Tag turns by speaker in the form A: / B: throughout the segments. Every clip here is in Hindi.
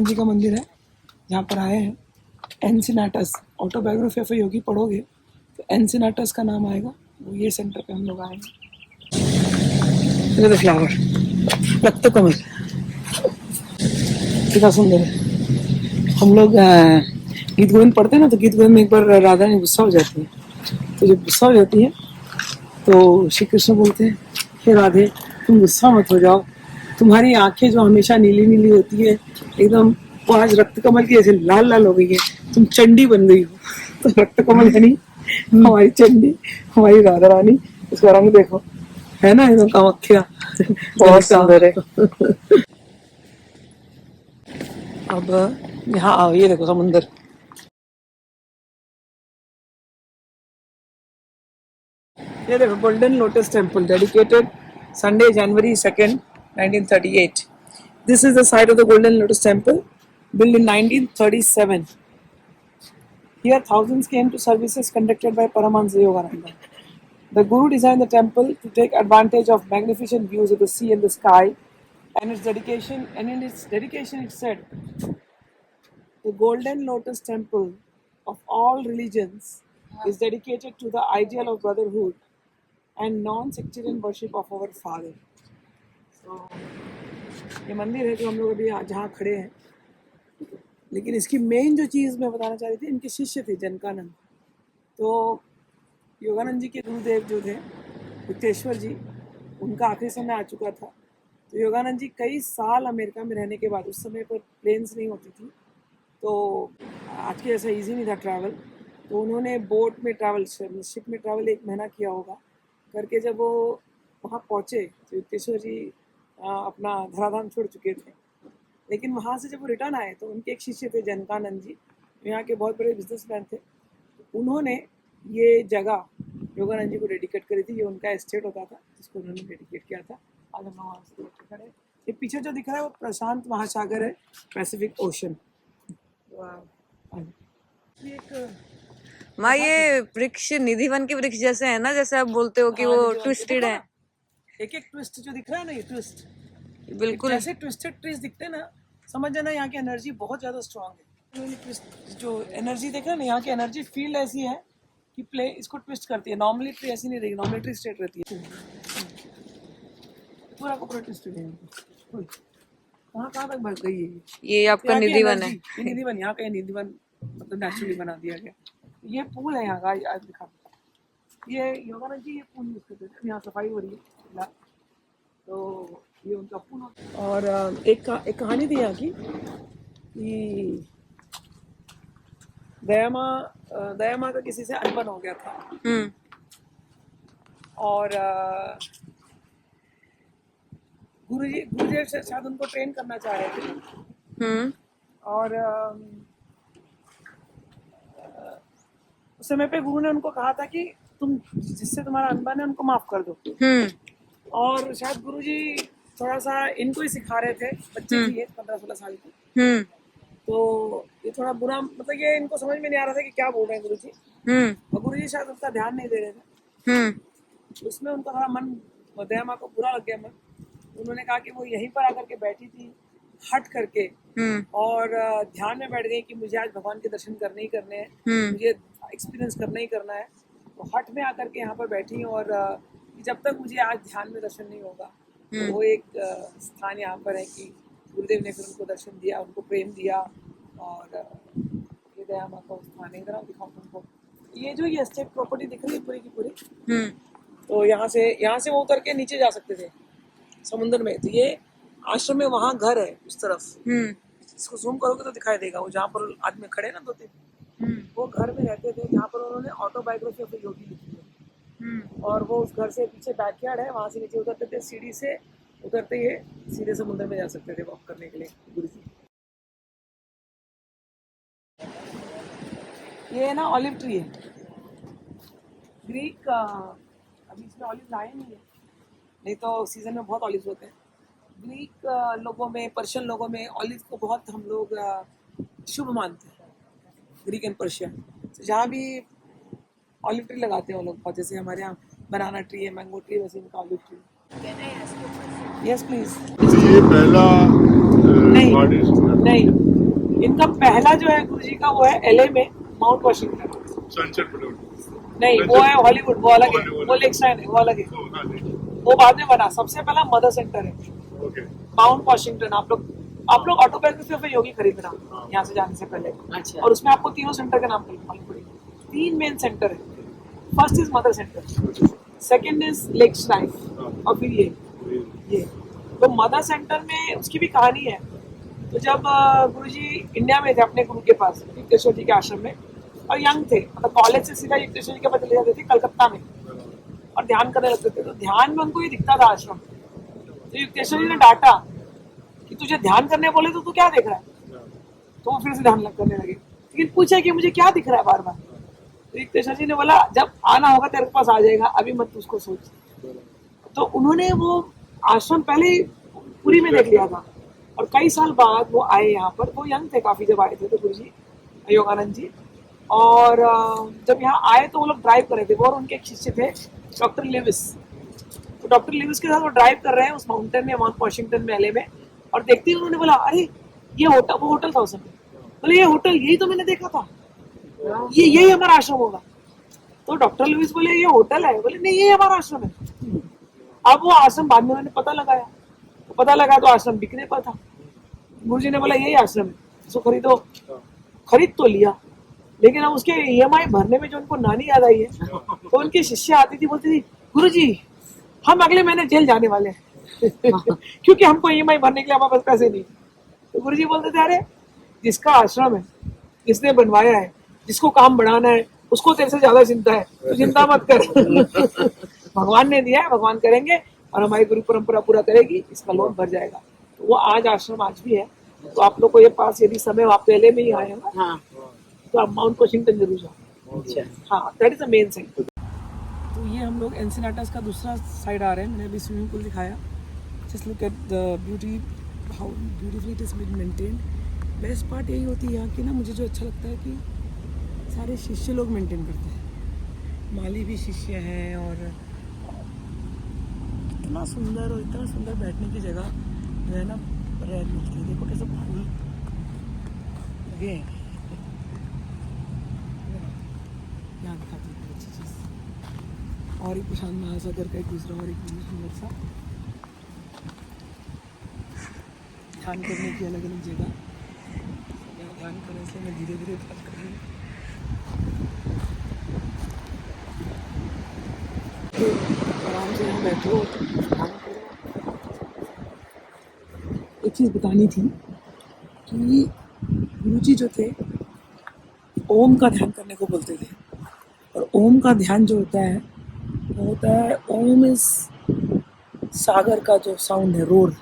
A: योगानंद जी का मंदिर है, जहाँ पर आए हैं। एनसिनाटस, ऑटोबायोग्राफी ऑफ योगी पढ़ोगे तो एनसिनाटस का नाम आएगा। वो ये सेंटर पे हम लोग आए हैं। फ्लावर रक्त कमल कितना सुंदर है। हम लोग गीत गोविंद पढ़ते हैं ना, तो गीत गोविंद में एक बार राधा ने गुस्सा हो जाती है। तो जब गुस्सा हो जाती है तो श्री कृष्ण बोलते हैं, हे राधे तुम गुस्सा मत हो जाओ, तुम्हारी आंखें जो हमेशा नीली नीली होती है एकदम वो आज रक्त कमल की ऐसे लाल लाल हो गई है, तुम चंडी बन गई हो। तो रक्त कमल यानी हमारी चंडी, हमारी राधा रानी। उसका रंग देखो, है ना एकदम कामाख्या, बहुत सुंदर है। अब यहाँ आओ, ये देखो समुंदर। ये देखो golden lotus temple, dedicated Sunday, January 2nd, 1938. This is the site of the Golden Lotus Temple, built in 1937. Here, thousands came to services conducted by Paramahansa Yogananda. The Guru designed the temple to take advantage of magnificent views of the sea and the sky. And in its dedication, it said, "The Golden Lotus Temple of all religions is dedicated to the ideal of brotherhood and non-sectarian worship of our Father." So, ये मंदिर है जो हम लोग अभी जहाँ खड़े हैं। लेकिन इसकी मेन जो चीज़ मैं बताना चाह रही थी, इनके शिष्य थे जनकानंद। तो योगानंद जी के गुरुदेव जो थे गुप्तेश्वर जी, उनका आखिरी समय आ चुका था। तो योगानंद जी कई साल अमेरिका में रहने के बाद, उस समय पर प्लेन्स नहीं होती थी, तो आज के जैसा इजी नहीं था ट्रैवल, तो उन्होंने बोट में ट्रैवल, शिप में ट्रैवल 1 महीना किया होगा करके। जब वो वहाँ पहुँचे तो युक्तेश्वर जी अपना धराधाम छोड़ चुके थे। लेकिन वहाँ से जब वो रिटर्न आए तो उनके एक शिष्य थे जनकानंद जी, यहाँ के बहुत बड़े बिजनेसमैन थे। उन्होंने ये जगह योगानंद जी को डेडिकेट करी थी। ये उनका एस्टेट होता था जिसको उन्होंने डेडिकेट किया था। आज हम वहाँ से खड़े। ये पीछे जो दिख रहा है वो प्रशांत महासागर है, पैसिफिक ओशन।
B: माँ ये वृक्ष निधिवन के वृक्ष जैसे है ना, जैसे आप बोलते हो कि वो ट्विस्टेड है।
A: एक एक ट्विस्ट जो दिख रहा है ना, ये ट्विस्ट
B: बिल्कुल
A: जैसे ट्विस्टेड ट्रीज दिखते हैं ना, समझ जाना यहाँ की एनर्जी बहुत ज़्यादा स्ट्रांग है। ट्विस्ट जो एनर्जी देख रहे हैं ना, यहाँ की एनर्जी फील्ड ऐसी है कि प्ले इसको ट्विस्ट करती है। नॉर्मली ट्री ऐसी नहीं रहेगी, नॉर्मली ट्री स्ट्रेट रहती है। पूरा को पूरा ट्विस्टेड है। कहाँ तक बढ़ गई है
B: ये आपका निधिवन है।
A: ये निधिवन, यहाँ का निधिवन मतलब नेचुरली बना दिया गया। ये पूल है यहाँ का, आज दिखा। ये योगानंद जी ये पूल यूज करते थे, यहाँ सफाई हो रही है तो ये उनका पूल। और एक कहानी थी यहाँ की कि दया माँ का किसी से अनबन हो गया था। और गुरुदेव शायद उनको ट्रेन करना चाह रहे थे। और उस समय पे गुरु ने उनको कहा था कि तुम जिससे तुम्हारा अनबन है उनको माफ कर दो। और शायद गुरुजी थोड़ा सा इनको ही सिखा रहे थे, बच्चे थी 15-16 साल की। तो ये थोड़ा बुरा, मतलब ये इनको समझ में नहीं आ रहा था कि क्या बोल रहे हैं गुरुजी। और गुरुजी शायद उसका ध्यान नहीं दे रहे थे। उसमें उनका थोड़ा मन, दया माँ को बुरा लग गया मन। उन्होंने कहा कि वो यहीं पर आकर के बैठी थी हट करके, और ध्यान में बैठ गई कि मुझे आज भगवान के दर्शन करने ही करने हैं, मुझे एक्सपीरियंस करना ही करना है। तो हट में आकर के यहाँ पर बैठी, और जब तक मुझे आज ध्यान में दर्शन नहीं होगा, तो वो एक स्थान यहाँ पर है कि गुरुदेव ने फिर उनको दर्शन दिया, उनको प्रेम दिया। और ये दया माँ का स्थान है। इधर आप दिखाऊँ तुमको, ये जो ये एस्टेट प्रॉपर्टी दिख रही है पूरी की पूरी, तो यहाँ से वो उतर के नीचे जा सकते थे समुद्र में। तो ये आश्रम में वहाँ घर है उस तरफ, इसको जूम करोगे तो दिखाई देगा। वो जहाँ पर आदमी खड़े ना 2-3, वो घर में रहते थे, जहाँ पर उन्होंने ऑटोबायोग्राफी ऑफ योगी लिखी है। और वो उस घर से पीछे बैकयार्ड है, वहाँ से नीचे उतरते थे, सीढ़ी से उतरते ही सीधे समुद्र में जा सकते थे वॉक करने के लिए गुरु जी। ये ना ऑलिव ट्री है, ग्रीक। अभी इसमें ऑलिव आए नहीं है, नहीं तो सीजन में बहुत ऑलिव होते हैं। ग्रीक लोगों में, पर्शियन लोगों में ऑलिव को बहुत हम लोग शुभ मानते हैं, ग्रीक एंड पर्शियन। तो जहाँ भी ऑलिव ट्री लगाते हैं वो लोग बहुत, जैसे हमारे यहाँ बनाना ट्री है, मैंगो ट्री, वैसे इनका ऑलिव ट्री। Yes please.
C: ये पहला
A: नहीं, इनका पहला जो है गुरुजी का वो है एलए में, माउंट वॉशिंगटन।
C: Sunset board.
A: नहीं वो है हॉलीवुड, वो अलग है,
C: Hollywood
A: वो लेक साइड है, वो अलग है,
C: ओ हाँ जी।
A: वो बाद में बना। सबसे पहला मदर सेंटर है
C: ओके।
A: Mount Washington. आप लोग ऑटोबायोग्राफी ऑफ योगी खरीदना यहाँ से जाने से पहले।
D: अच्छा।
A: और उसमें आपको तीनों सेंटर के नाम मालूम पड़ेगा। 3 मेन सेंटर है। First is mother centre, second is lake shrine, और फिर ये। तो मदर सेंटर में उसकी भी कहानी है। तो जब गुरुजी इंडिया में थे अपने गुरु के पास, युक्तेश्वर जी के आश्रम में, और यंग थे, मतलब कॉलेज से सीधा युक्तेश्वर जी के पास चले जाते थे कलकत्ता में, और ध्यान करने लगते थे। तो ध्यान में उनको ये दिखता था आश्रम। तो युक्तेश्वर जी ने डांटा कि तुझे ध्यान करने बोले तो तू क्या देख रहा है। तो वो फिर से ध्यान करने लगे, लेकिन पूछा कि मुझे क्या दिख रहा है बार बार। तो युक्तेश्वर जी ने बोला जब आना होगा तेरे पास आ जाएगा, अभी मत उसको सोच। तो उन्होंने वो आश्रम पहले ही पूरी में देख लिया था, और कई साल बाद वो आए यहाँ पर। वो यंग थे काफी जब आए थे, तो गुरु जी योगानंद जी, और जब यहाँ आए तो वो लोग ड्राइव कर रहे थे। वो और उनके एक शिष्य थे डॉक्टर लिविस। तो डॉक्टर लिविस के साथ वो ड्राइव कर रहे हैं उस माउंटेन में, माउंट वॉशिंगटन में, एलए में, और देखते ही उन्होंने बोला अरे ये होटल, वो होटल था उस समय। बोले ये होटल, यही तो मैंने देखा था, ये यही हमारा आश्रम होगा। तो डॉक्टर लुइस बोले ये होटल है, बोले नहीं ये हमारा आश्रम है। अब वो आश्रम बाद में मैंने पता लगाया, तो पता लगा तो आश्रम बिकने पर था। गुरुजी ने बोला यही आश्रम है, इसको खरीदो। खरीद तो लिया, लेकिन अब उसके ईएमआई भरने में जो उनको नानी याद आई है, तो उनकी शिष्य आती थी, बोलती थी गुरुजी हम अगले महीने जेल जाने वाले हैं क्योंकि हमको ईएमआई भरने के लिए हमारे पास पैसे नहीं। तो गुरुजी बोलते थे अरे जिसका आश्रम है, जिसने बनवाया है, जिसको काम बढ़ाना है, उसको तेरे से ज्यादा चिंता है, तो चिंता मत कर भगवान ने दिया है, भगवान करेंगे, और हमारी गुरु परंपरा पूरा करेगी, इसका लोन भर जाएगा। तो वो आज आश्रम आज भी है। तो आप लोग को ये पास यदि समय हो, आप पहले में ही आए हैं ना,
D: हाँ।
A: तो आप माउंट वॉशिंगटन जरूर जाओ।
D: अच्छा।
A: हाँ, that is the main thing. तो ये हम लोग एनसिनाटास का दूसरा साइड आ रहे हैं। मैंने अभी स्विमिंग पूल दिखाया। Just look at the beauty, how beautifully it is been maintained. Best part यही होती है यहाँ की ना, मुझे जो अच्छा लगता है कि सारे शिष्य लोग मेंटेन करते हैं। माली भी शिष्य हैं, और इतना सुंदर और इतना सुंदर बैठने की जगह जो है ना रेयर मिलती है। देखो कैसे फूल लगे हैं। यहाँ दिखाती हूँ अच्छी चीज़। और एक प्रशांत महासागर का एक दूसरा और एक सुंदर सा ध्यान करने की अलग अलग जगह। यहाँ ध्यान करने से मैं धीरे धीरे ध्यान कर रही हूँ। आराम से यहाँ बैठो, ध्यान करो। एक चीज़ बतानी थी कि गुरुजी जो थे ओम का ध्यान करने को बोलते थे। और ओम का ध्यान जो होता है वो होता है, ओम इज सागर का जो साउंड है, रोर,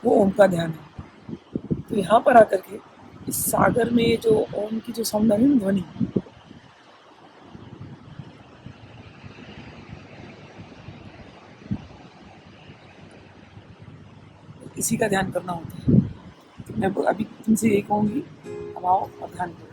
A: वो ओम का ध्यान है। तो यहाँ पर आकर के इस सागर में जो ओम की जो साउंड है ना, ध्वनि, इसी का ध्यान करना होता है। मैं अभी तुमसे यही कहूँगी, अब आओ और ध्यान करो।